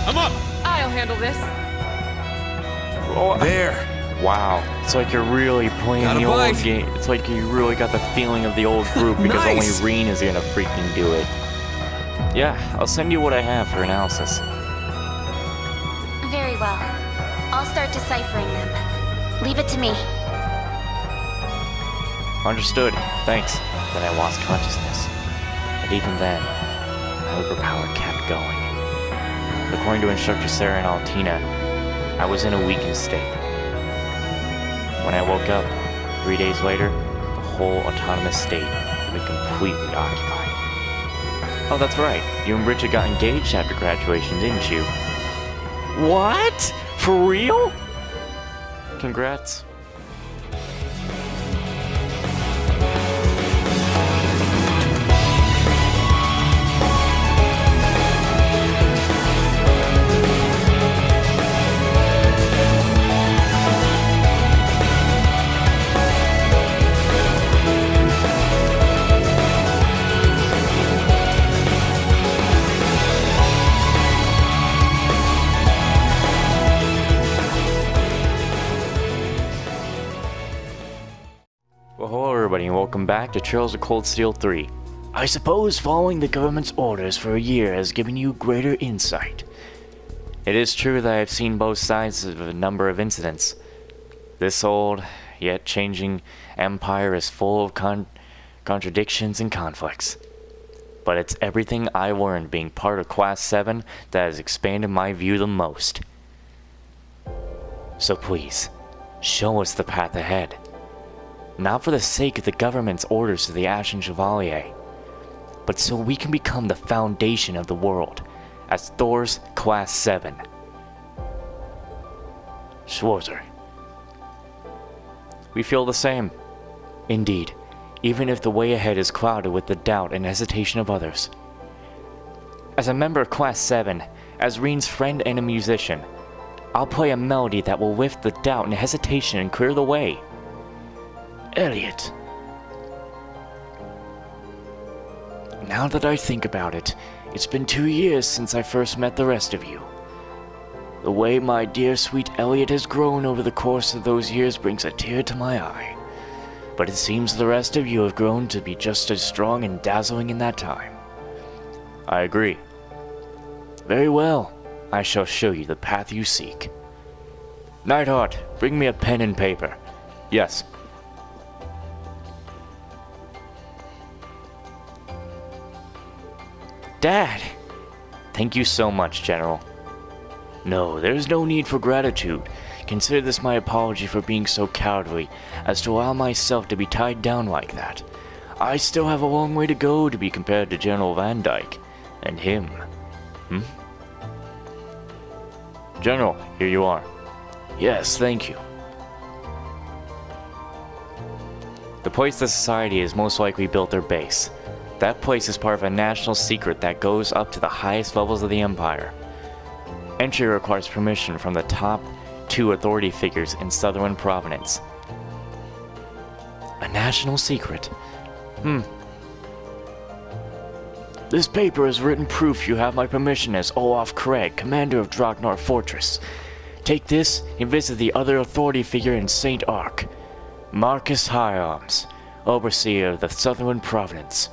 I'm up! I'll handle this. Oh, There! wow. It's like you're really playing Got a the old bite. game. It's like you really got the feeling of the old group because Nice. only Reen is gonna freaking do it. Yeah, I'll send you what I have for analysis. Very well. I'll start deciphering them. Leave it to me. Understood. Thanks. Then I lost consciousness. But even then, my overpower kept going. According to Instructor Sarah and Altina, I was in a weakened state. When I woke up, 3 days later, the whole autonomous state had been completely occupied. Oh, that's right. You and Bridget got engaged after graduation, didn't you? What? For real? Congrats. Well, hello everybody and welcome back to Trails of Cold Steel 3. I suppose following the government's orders for a year has given you greater insight. It is true that I have seen both sides of a number of incidents. This old, yet changing empire is full of contradictions and conflicts. But it's everything I learned being part of Class 7 that has expanded my view the most. So please, show us the path ahead. Not for the sake of the government's orders to the Ashen Chevalier, but so we can become the foundation of the world, as Thor's Class 7. Schwarzer. We feel the same. Indeed, even if the way ahead is clouded with the doubt and hesitation of others. As a member of Class 7, as Reen's friend and a musician, I'll play a melody that will lift the doubt and hesitation and clear the way. Elliot. Now that I think about it, it's been 2 years since I first met the rest of you. The way my dear sweet Elliot has grown over the course of those years brings a tear to my eye. But it seems the rest of you have grown to be just as strong and dazzling in that time. I agree. Very well. I shall show you the path you seek. Nightheart, bring me a pen and paper. Yes. Dad! Thank you so much, General. No, there is no need for gratitude. Consider this my apology for being so cowardly as to allow myself to be tied down like that. I still have a long way to go to be compared to General Van Dyke. And him. General, here you are. Yes, thank you. The place the Society has most likely built their base. That place is part of a national secret that goes up to the highest levels of the Empire. Entry requires permission from the top 2 authority figures in Southern Providence. A national secret? This paper is written proof you have my permission as Olaf Craig, commander of Draknar Fortress. Take this and visit the other authority figure in St. Ark, Marcus Higharms, overseer of the Southern Providence.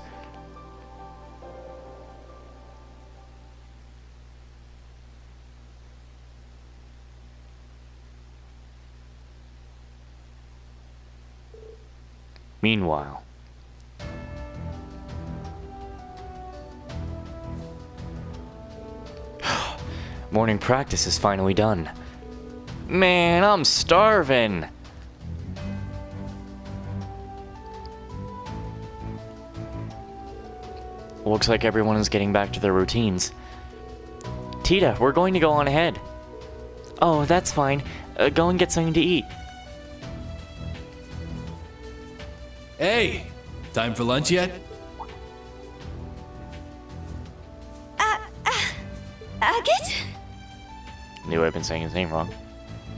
Meanwhile, morning practice is finally done. Man, I'm starving! Looks like everyone is getting back to their routines. Tita, we're going to go on ahead. Oh, that's fine. Go and get something to eat. Hey! Time for lunch yet? Agate? Knew I've been saying his name wrong.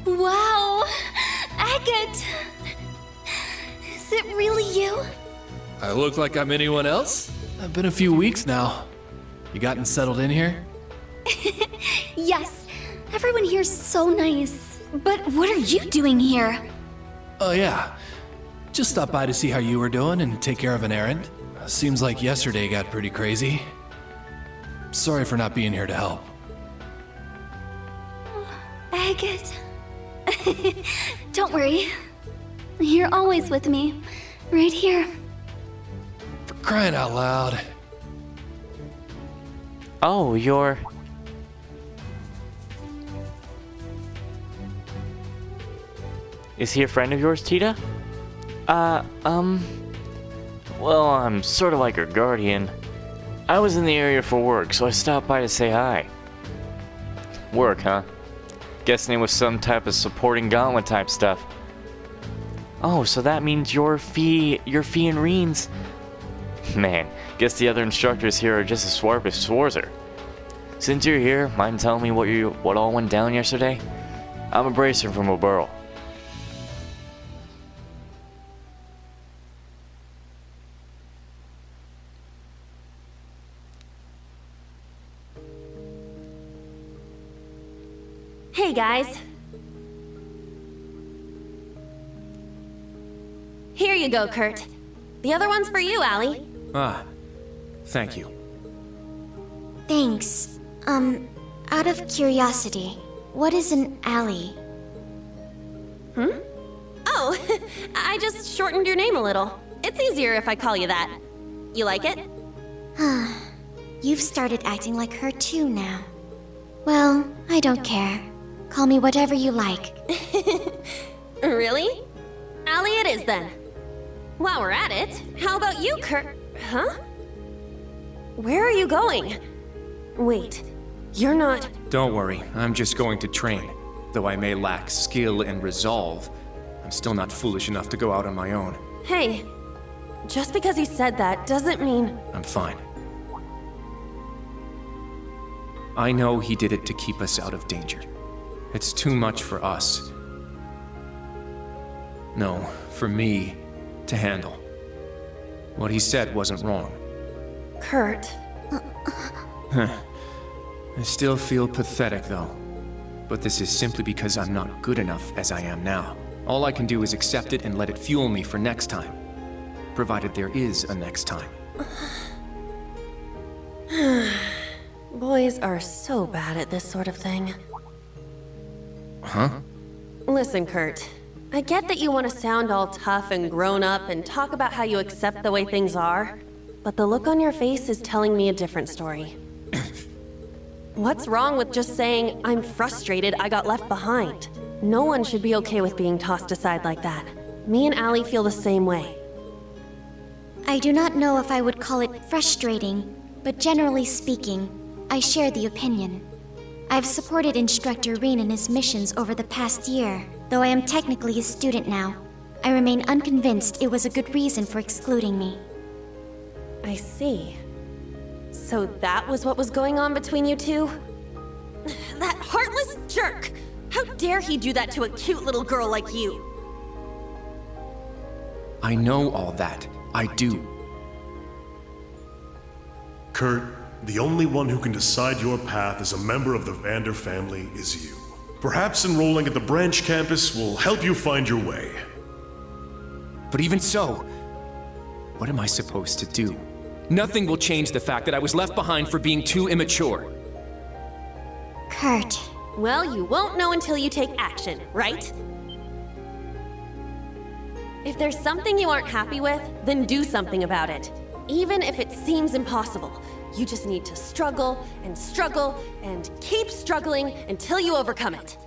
Wow! Agate! Is it really you? I look like I'm anyone else? I've been a few weeks now. You gotten settled in here? Yes. Everyone here's so nice. But what are you doing here? Oh yeah, just stopped by to see how you were doing and take care of an errand. Seems like yesterday got pretty crazy. Sorry for not being here to help. Agate. Don't worry. You're always with me. Right here. For crying out loud. Oh, you're... Is he a friend of yours, Tita? Well, I'm sort of like her guardian. I was in the area for work, so I stopped by to say hi. Work, huh? Guessing it was some type of supporting gauntlet type stuff. Oh, so that means you're Fee and Reens. Man, guess the other instructors here are just as sharp as Swarzer. Since you're here, mind telling me what all went down yesterday? I'm a bracer from Oberl. Hey guys. Here you go, Kurt. The other one's for you, Allie. Ah, thank you. Thanks. Out of curiosity, what is an alley? Oh, I just shortened your name a little. It's easier if I call you that. You like it? You've started acting like her too now. Well, I don't care. Call me whatever you like. Really? Allie it is then. While we're at it, how about you, Kurt? Huh? Where are you going? Wait, you're not... Don't worry, I'm just going to train. Though I may lack skill and resolve, I'm still not foolish enough to go out on my own. Hey, just because you said that doesn't mean... I'm fine. I know he did it to keep us out of danger. It's too much for us. No, for me to handle. What he said wasn't wrong. Kurt... I still feel pathetic, though. But this is simply because I'm not good enough as I am now. All I can do is accept it and let it fuel me for next time. Provided there is a next time. Boys are so bad at this sort of thing. Huh? Listen, Kurt. I get that you want to sound all tough and grown up and talk about how you accept the way things are, but the look on your face is telling me a different story. What's wrong with just saying, I'm frustrated I got left behind? No one should be okay with being tossed aside like that. Me and Allie feel the same way. I do not know if I would call it frustrating, but generally speaking, I share the opinion. I've supported Instructor Reen in his missions over the past year. Though I am technically a student now, I remain unconvinced it was a good reason for excluding me. I see. So that was what was going on between you two? That heartless jerk! How dare he do that to a cute little girl like you? I know all that. I do. Kurt, the only one who can decide your path as a member of the Vander family is you. Perhaps enrolling at the branch campus will help you find your way. But even so, what am I supposed to do? Nothing will change the fact that I was left behind for being too immature. Kurt. Well, you won't know until you take action, right? If there's something you aren't happy with, then do something about it. Even if it seems impossible. You just need to struggle and keep struggling until you overcome it.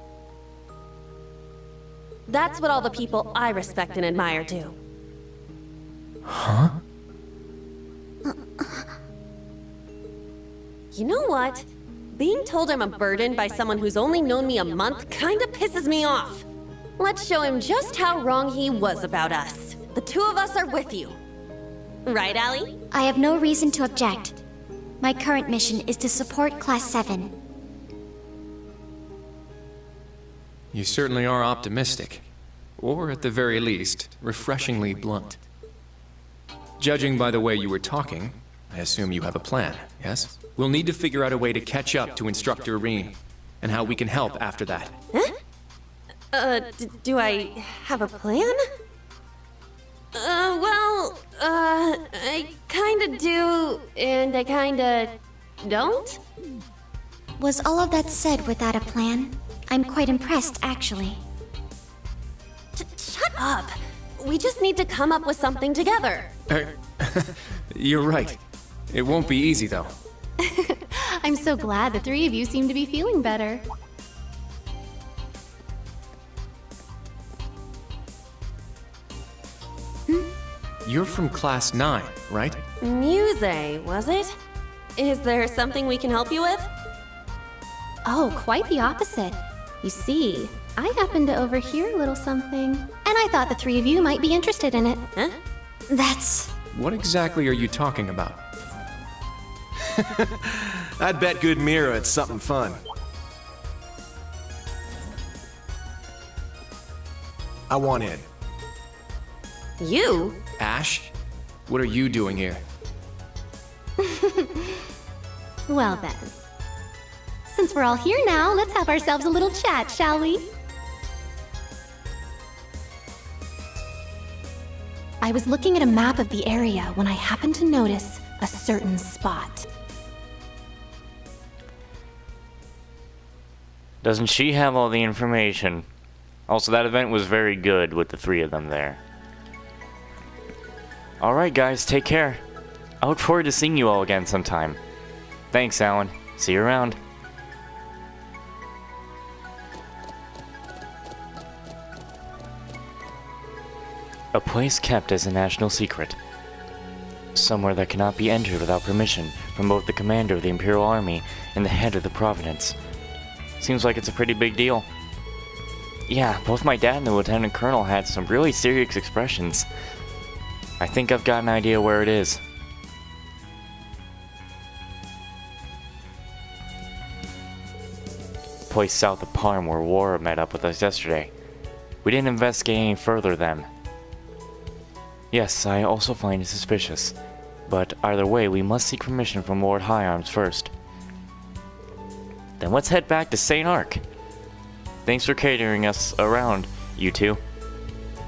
That's what all the people I respect and admire do. Huh? You know what? Being told I'm a burden by someone who's only known me a month kinda pisses me off. Let's show him just how wrong he was about us. The two of us are with you. Right, Allie? I have no reason to object. My current mission is to support Class 7. You certainly are optimistic. Or at the very least, refreshingly blunt. Judging by the way you were talking, I assume you have a plan, yes? We'll need to figure out a way to catch up to Instructor Reen. and how we can help after that. Do I have a plan? I kinda do, and I kinda don't? Was all of that said without a plan? I'm quite impressed, actually. Shut up! We just need to come up with something together. You're right. It won't be easy, though. I'm so glad the three of you seem to be feeling better. You're from Class 9, right? Muse, was it? Is there something we can help you with? Oh, quite the opposite. You see, I happened to overhear a little something, and I thought the three of you might be interested in it. Huh? That's... What exactly are you talking about? I'd bet good Mira it's something fun. I want in. You? Ash? What are you doing here? Well then. Since we're all here now, let's have ourselves a little chat, shall we? I was looking at a map of the area when I happened to notice a certain spot. Doesn't she have all the information? Also, that event was very good with the three of them there. Alright guys, take care. I look forward to seeing you all again sometime. Thanks, Alan. See you around. A place kept as a national secret. Somewhere that cannot be entered without permission from both the commander of the Imperial Army and the head of the Providence. Seems like it's a pretty big deal. Yeah, both my dad and the Lieutenant Colonel had some really serious expressions. I think I've got an idea where it is. Place south of Parm where War met up with us yesterday. We didn't investigate any further then. Yes, I also find it suspicious. But either way, we must seek permission from Lord High Arms first. Then let's head back to St. Ark. Thanks for catering us around, you two.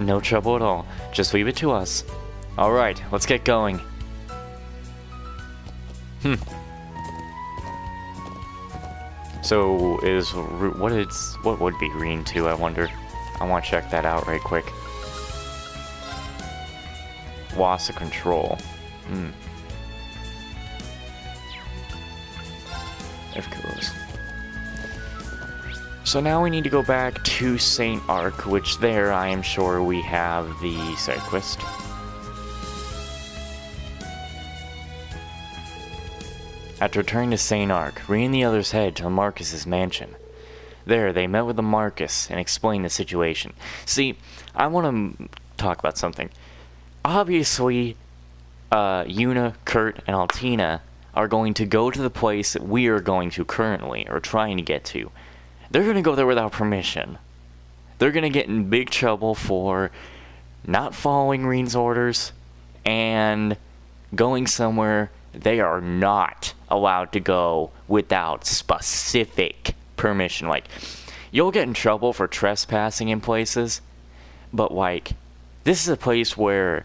No trouble at all. Just leave it to us. Alright, let's get going. So, what would be green 2, I wonder? I want to check that out right quick. Loss of control. Of course. So now we need to go back to St. Ark, which there I am sure we have the side quest. After returning to St. Ark, Ree and the others headed to Marcus's mansion. There, they met with the Marcus and explained the situation. See, I want to talk about something. Obviously, Yuna, Kurt, and Altina are going to go to the place that we are going to currently, or trying to get to. They're going to go there without permission. They're going to get in big trouble for not following Reen's orders and going somewhere they are not allowed to go without specific permission. Like, you'll get in trouble for trespassing in places, but like, this is a place where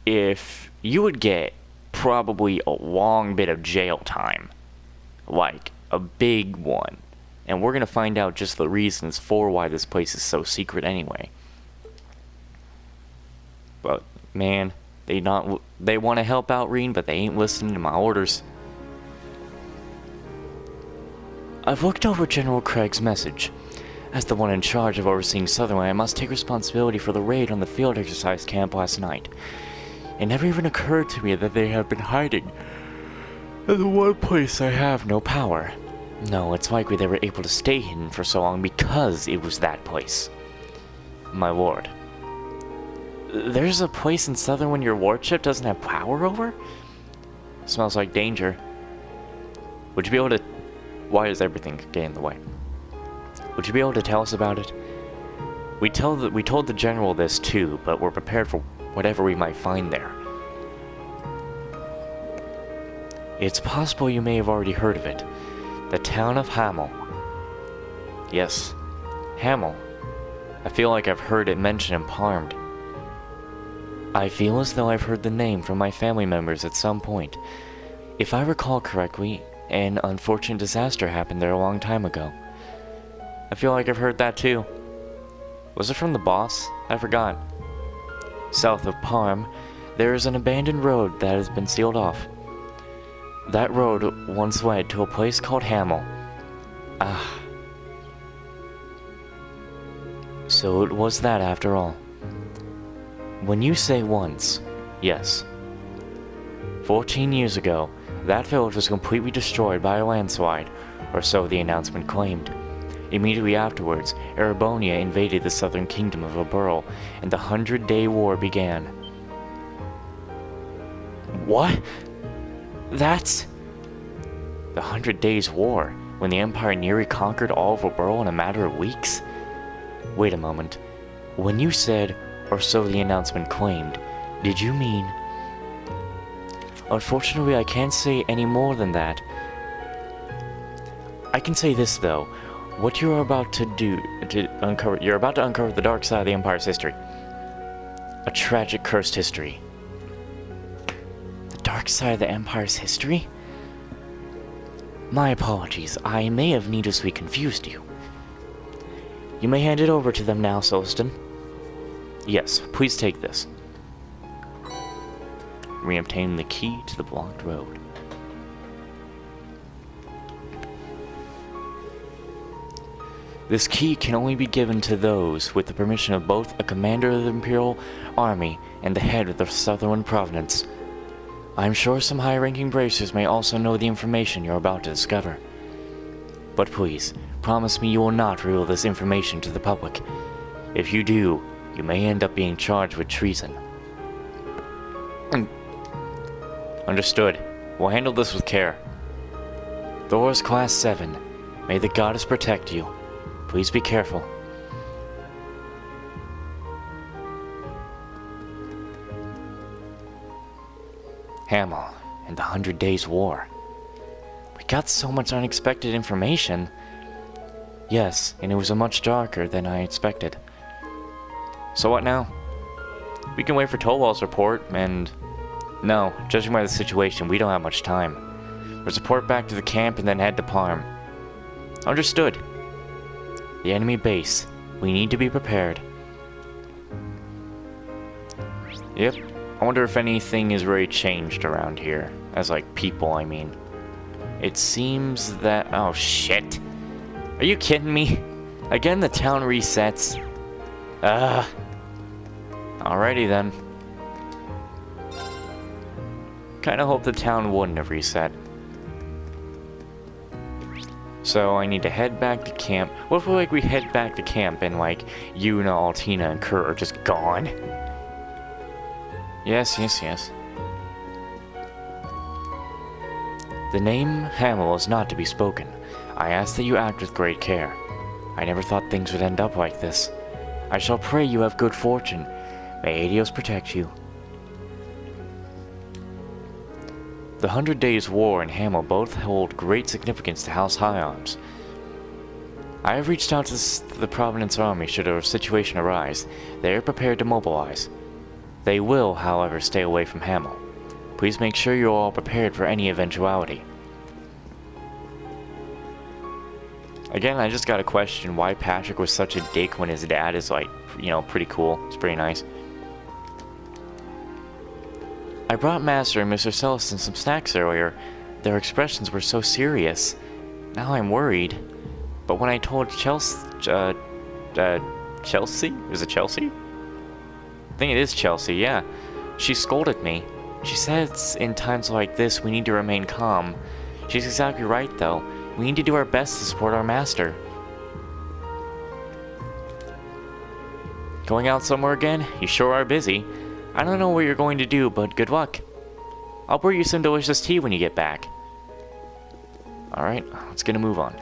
if you would get probably a long bit of jail time, like a big one, and we're gonna find out just the reasons for why this place is so secret anyway. But man, they want to help out Reen, but they ain't listening to my orders. I've looked over General Craig's message. As the one in charge of overseeing Sutherland, I must take responsibility for the raid on the field exercise camp last night. It never even occurred to me that they have been hiding in the one place I have no power. No, it's likely they were able to stay hidden for so long because it was that place. My lord. There's a place in Sutherland your warship doesn't have power over? Smells like danger. Would you be able to... Why is everything getting in the way? Would you be able to tell us about it? We told the general this too, but we're prepared for whatever we might find there. It's possible you may have already heard of it. The town of Hamel. Yes. Hamel. I feel like I've heard it mentioned and palmed. I feel as though I've heard the name from my family members at some point. If I recall correctly, an unfortunate disaster happened there a long time ago. I feel like I've heard that too. Was it from the boss? I forgot. South of Parm, there is an abandoned road that has been sealed off. That road once led to a place called Hamel. Ah. So it was that after all. When you say once, yes. 14 years ago, that village was completely destroyed by a landslide, or so the announcement claimed. Immediately afterwards, Erebonia invaded the southern kingdom of Oberl, and the 100-Day War began. What? That's... The 100 Days War, when the Empire nearly conquered all of Oberl in a matter of weeks? Wait a moment. When you said, or so the announcement claimed, did you mean... Unfortunately, I can't say any more than that. I can say this, though. What you're about to you're about to uncover the dark side of the Empire's history. A tragic, cursed history. The dark side of the Empire's history? My apologies, I may have needlessly confused you. You may hand it over to them now, Solston. Yes, please take this. Reobtain the key to the blocked road. This key can only be given to those with the permission of both a commander of the Imperial Army and the head of the Southern Province. I'm sure some high-ranking bracers may also know the information you're about to discover. But please, promise me you will not reveal this information to the public. If you do, you may end up being charged with treason. Understood. We'll handle this with care. Thor's Class 7. May the goddess protect you. Please be careful. Hamel and the 100 Days War. We got so much unexpected information. Yes, and it was a much darker than I expected. So what now? We can wait for Tolwall's report, and... No, judging by the situation, we don't have much time. Let's report back to the camp and then head to Parm. Understood. The enemy base. We need to be prepared. Yep. I wonder if anything is really changed around here. As like people, I mean. It seems that... Oh, shit. Are you kidding me? Again, the town resets. Alrighty then. Kinda hope the town wouldn't have reset. So I need to head back to camp. What if we head back to camp and like Yuna, Altina, and Kurt are just gone? Yes. The name Hamel is not to be spoken. I ask that you act with great care. I never thought things would end up like this. I shall pray you have good fortune. May Adios protect you. The 100 Days War and Hamel both hold great significance to House High Arms. I have reached out to the Providence Army should a situation arise. They are prepared to mobilize. They will, however, stay away from Hamel. Please make sure you are all prepared for any eventuality. Again, I just got a question why Patrick was such a dick when his dad is like, you know, pretty cool. It's pretty nice. I brought Master and Mr. Celestin some snacks earlier. Their expressions were so serious. Now I'm worried. But when I told Chelsea? Is it Chelsea? I think it is Chelsea, yeah. She scolded me. She says in times like this we need to remain calm. She's exactly right though. We need to do our best to support our master. Going out somewhere again? You sure are busy. I don't know what you're going to do, but good luck. I'll brew you some delicious tea when you get back. Alright, let's get a move on.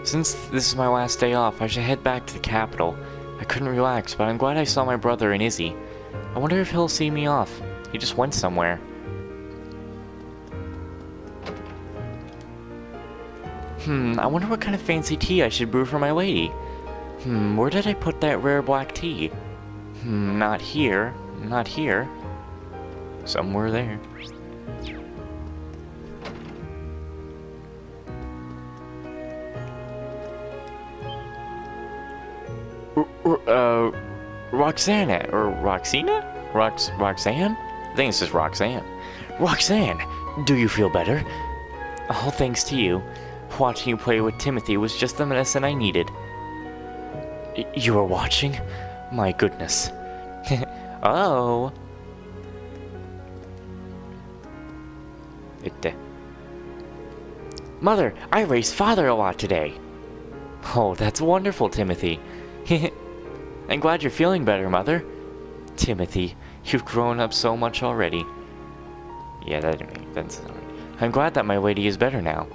Since this is my last day off, I should head back to the capital. I couldn't relax, but I'm glad I saw my brother and Izzy. I wonder if he'll see me off. He just went somewhere. I wonder what kind of fancy tea I should brew for my lady. Where did I put that rare black tea? Not here. Not here. Somewhere there. Roxana, or Roxina? Roxanne? I think this is Roxanne. Roxanne, do you feel better? All thanks to you. Watching you play with Timothy was just the medicine I needed. You were watching? My goodness. Oh. Mother, I raced father a lot today. Oh, that's wonderful, Timothy. I'm glad you're feeling better, Mother. Timothy, you've grown up so much already. Yeah, that's... I'm glad that my lady is better now.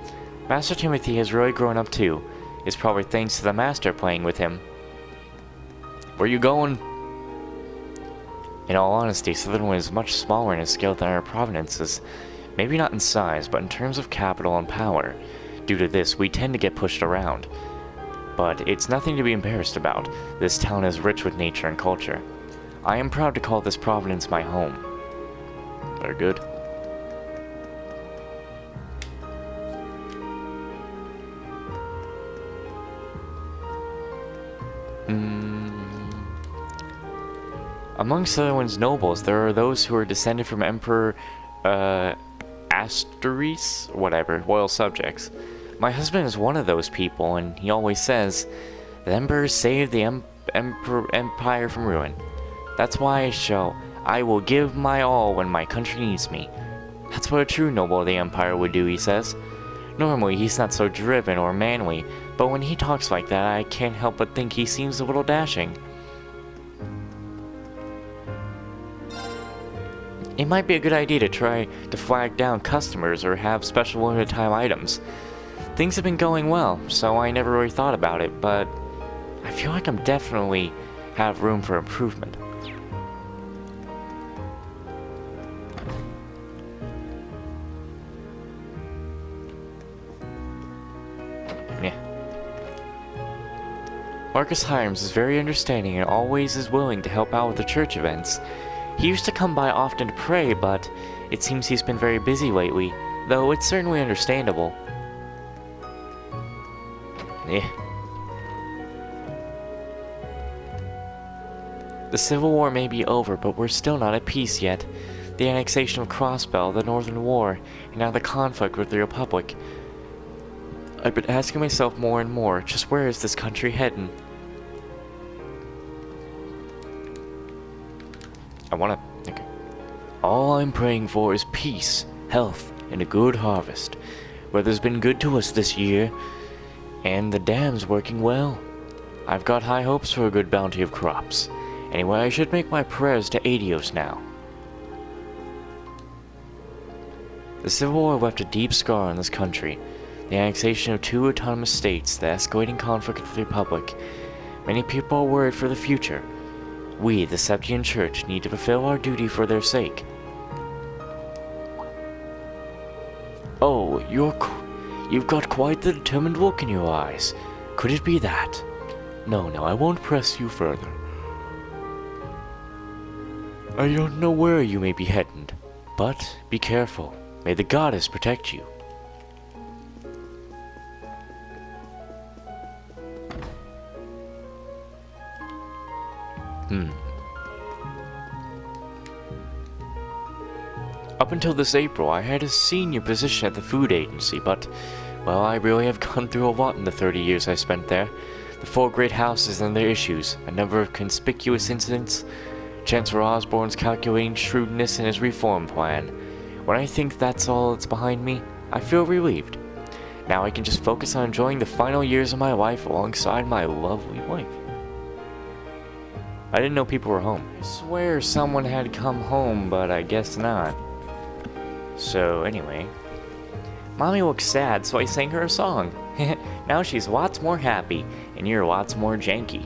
Master Timothy has really grown up too. It's probably thanks to the master playing with him. Where you going? In all honesty, Slytherin is much smaller in its scale than our provinces. Maybe not in size, but in terms of capital and power. Due to this, we tend to get pushed around. But it's nothing to be embarrassed about. This town is rich with nature and culture. I am proud to call this province my home. Very good. Among Slytherin's nobles, there are those who are descended from Emperor Asteris, whatever, royal subjects. My husband is one of those people, and he always says, "The Emperor saved the empire from ruin." That's why I will give my all when my country needs me. That's what a true noble of the Empire would do, he says. Normally, he's not so driven or manly, but when he talks like that, I can't help but think he seems a little dashing. It might be a good idea to try to flag down customers or have special limited time items. Things have been going well, so I never really thought about it, but I feel like I'm definitely have room for improvement. Marcus Hyams is very understanding and always is willing to help out with the church events. He used to come by often to pray, but it seems he's been very busy lately, though it's certainly understandable. The Civil War may be over, but we're still not at peace yet. The annexation of Crossbell, the Northern War, and now the conflict with the Republic. I've been asking myself more and more, just where is this country heading? Okay. All I'm praying for is peace, health, and a good harvest. Weather's been good to us this year, and the dam's working well. I've got high hopes for a good bounty of crops. Anyway, I should make my prayers to Adios now. The Civil War left a deep scar on this country. The annexation of 2 autonomous states, the escalating conflict with the Republic. Many people are worried for the future. We, the Septian Church, need to fulfill our duty for their sake. Oh, you've got quite the determined look in your eyes. Could it be that? No, I won't press you further. I don't know where you may be heading, but be careful. May the goddess protect you. Up until this April, I had a senior position at the food agency, but, well, I really have gone through a lot in the 30 years I spent there. The 4 great houses and their issues, a number of conspicuous incidents, Chancellor Osborne's calculating shrewdness and his reform plan. When I think that's all that's behind me, I feel relieved. Now I can just focus on enjoying the final years of my life alongside my lovely wife. I didn't know people were home. I swear someone had come home, but I guess not. So, anyway. Mommy looked sad, so I sang her a song. Now she's lots more happy, and you're lots more janky.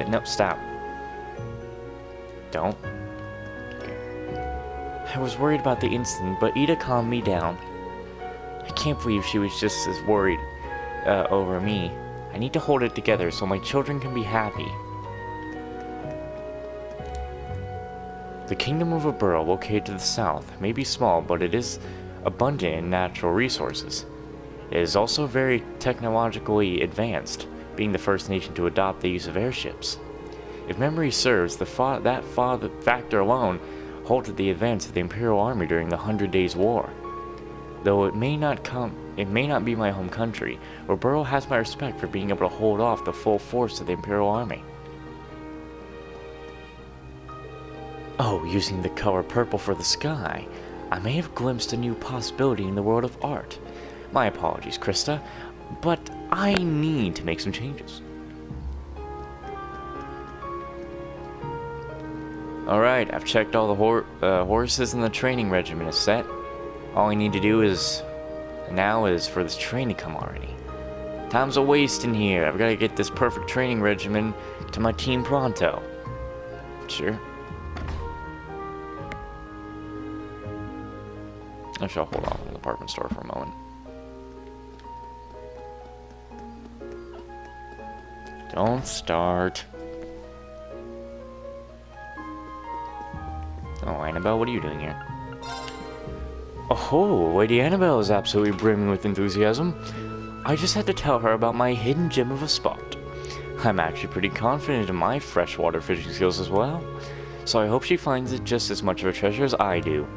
No, stop. Don't. I was worried about the incident, but Ida calmed me down. I can't believe she was just as worried over me. I need to hold it together so my children can be happy. The kingdom of Abura, located to the south, may be small, but it is abundant in natural resources. It is also very technologically advanced, being the first nation to adopt the use of airships. If memory serves, that factor alone halted the advance of the Imperial Army during the 100 Days' War. Though it may not be my home country, Abura has my respect for being able to hold off the full force of the Imperial Army. Oh, using the color purple for the sky, I may have glimpsed a new possibility in the world of art. My apologies, Krista, but I need to make some changes. Alright, I've checked all the horses and the training regimen is set. All I need to do now is for this train to come already. Time's a waste in here. I've got to get this perfect training regimen to my team pronto. Sure. I shall hold on to the department store for a moment. Don't start. Oh, Annabelle, what are you doing here? Oh, Lady Annabelle is absolutely brimming with enthusiasm. I just had to tell her about my hidden gem of a spot. I'm actually pretty confident in my freshwater fishing skills as well, so I hope she finds it just as much of a treasure as I do.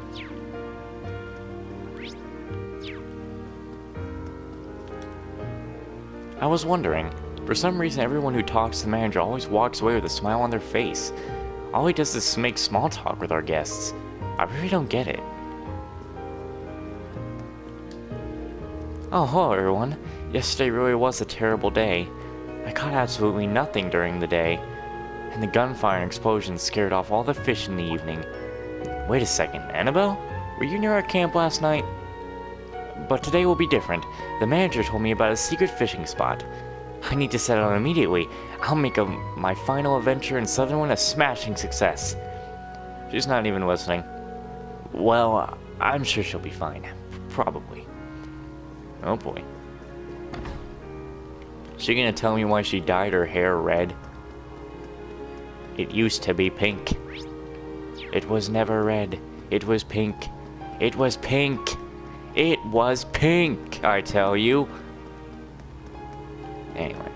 I was wondering, for some reason everyone who talks to the manager always walks away with a smile on their face. All he does is make small talk with our guests. I really don't get it. Oh, hello everyone. Yesterday really was a terrible day. I caught absolutely nothing during the day, and the gunfire and explosions scared off all the fish in the evening. Wait a second, Annabelle? Were you near our camp last night? But today will be different. The manager told me about a secret fishing spot. I need to set out immediately. I'll make my final adventure in Southern a smashing success. She's not even listening. Well, I'm sure she'll be fine. Probably. Oh boy. Is she gonna tell me why she dyed her hair red? It used to be pink. It was never red. It was pink. It was pink. It was pink, I tell you. Anyway.